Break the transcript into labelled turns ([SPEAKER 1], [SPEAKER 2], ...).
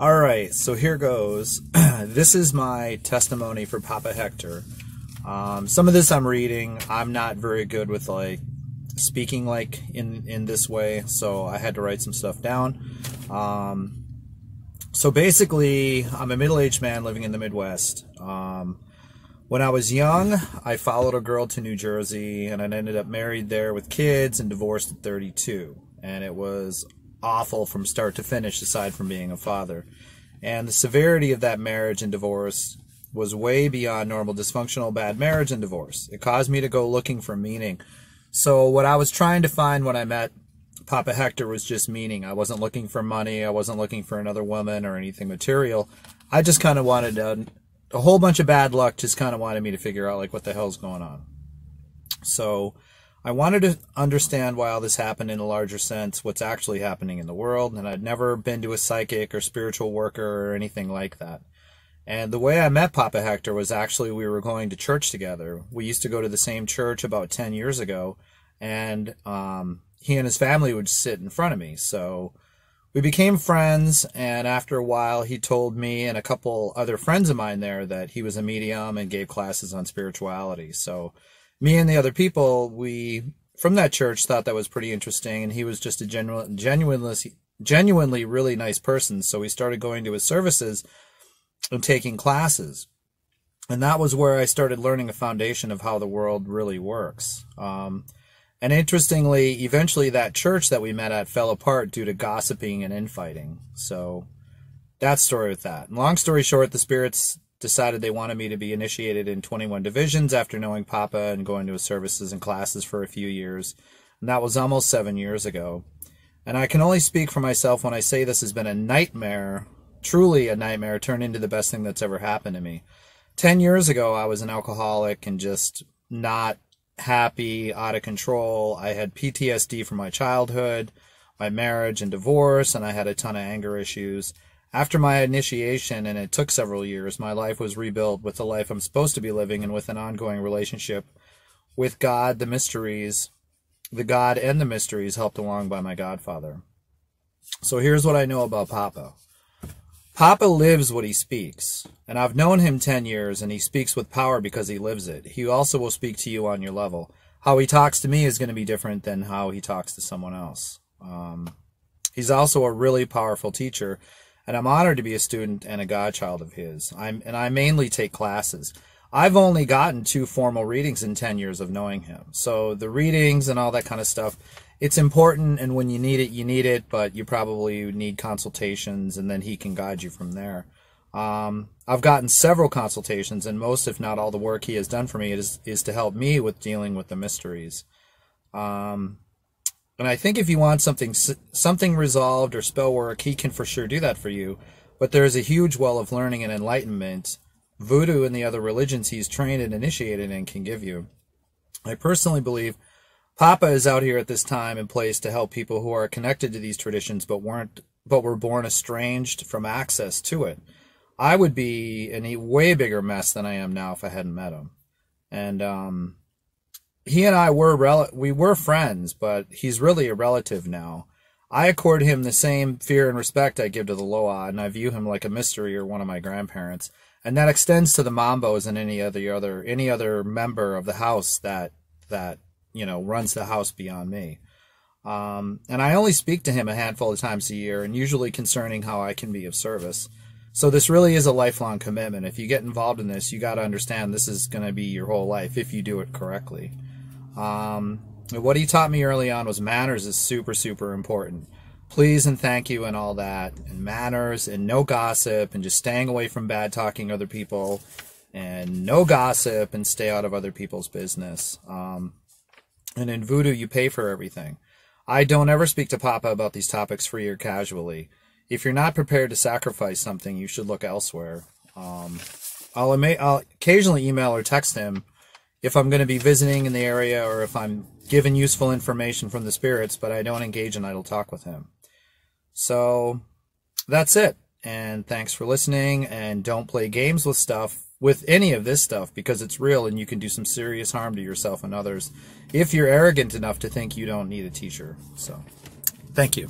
[SPEAKER 1] All right, so here goes. This is my testimony for Papa Hector. Some of this I'm reading. I'm not very good with speaking in this way, so I had to write some stuff down. So basically, I'm a middle-aged man living in the Midwest. When I was young, I followed a girl to New Jersey, and I ended up married there with kids and divorced at 32. And it was awful from start to finish, aside from being a father. And the severity of that marriage and divorce was way beyond normal dysfunctional bad marriage and divorce. It caused me to go looking for meaning. So what I was trying to find when I met Papa Hector was just meaning. I wasn't looking for money. I wasn't looking for another woman or anything material. I just kind of wanted a whole bunch of bad luck, just kind of wanted me to figure out what the hell's going on. So I wanted to understand why all this happened in a larger sense, what's actually happening in the world, and I'd never been to a psychic or spiritual worker or anything like that. And the way I met Papa Hector was actually we were going to church together. We used to go to the same church about 10 years ago, and he and his family would sit in front of me. So we became friends, and after a while he told me and a couple other friends of mine there that he was a medium and gave classes on spirituality. So me and the other people, we from that church thought that was pretty interesting, and he was just a genuinely really nice person. So we started going to his services and taking classes. And that was where I started learning a foundation of how the world really works. And interestingly, eventually that church that we met at fell apart due to gossiping and infighting. So that's the story with that. And long story short, the spirits decided they wanted me to be initiated in 21 divisions after knowing Papa and going to his services and classes for a few years. And that was almost 7 years ago. And I can only speak for myself when I say this has been a nightmare, truly a nightmare, turned into the best thing that's ever happened to me. 10 years ago, I was an alcoholic and just not happy, out of control. I had PTSD from my childhood, my marriage and divorce, and I had a ton of anger issues. After my initiation, and it took several years, my life was rebuilt with the life I'm supposed to be living and with an ongoing relationship with God, the God and the mysteries helped along by my godfather. So here's what I know about Papa. Papa lives what he speaks, and I've known him 10 years, and he speaks with power because he lives it. He also will speak to you on your level. How he talks to me is going to be different than how he talks to someone else. He's also a really powerful teacher, and I'm honored to be a student and a godchild of his. I mainly take classes. I've only gotten 2 formal readings in 10 years of knowing him. So the readings and all that kind of stuff, it's important, and when you need it, but you probably need consultations, and then he can guide you from there. I've gotten several consultations, and most, if not all, the work he has done for me is to help me with dealing with the mysteries. And I think if you want something resolved or spell work, he can for sure do that for you. But there is a huge well of learning and enlightenment voodoo and the other religions he's trained and initiated in can give you. I personally believe Papa is out here at this time and place to help people who are connected to these traditions but were born estranged from access to it. I would be in a way bigger mess than I am now if I hadn't met him. And he and I were friends, but he's really a relative now. I accord him the same fear and respect I give to the Loa, and I view him like a mystery or one of my grandparents. And that extends to the Mambos and any other member of the house that runs the house beyond me. And I only speak to him a handful of times a year, and usually concerning how I can be of service. So this really is a lifelong commitment. If you get involved in this, you got to understand this is going to be your whole life if you do it correctly. What he taught me early on was manners is super, super important. Please and thank you and all that, and manners and no gossip, and just staying away from bad talking other people, and no gossip, and stay out of other people's business. And in voodoo, you pay for everything. I don't ever speak to Papa about these topics free or casually. If you're not prepared to sacrifice something, you should look elsewhere. I'll occasionally email or text him if I'm going to be visiting in the area or if I'm given useful information from the spirits, but I don't engage in idle talk with him. So that's it. And thanks for listening, and don't play games with any of this stuff, because it's real and you can do some serious harm to yourself and others if you're arrogant enough to think you don't need a teacher. So thank you.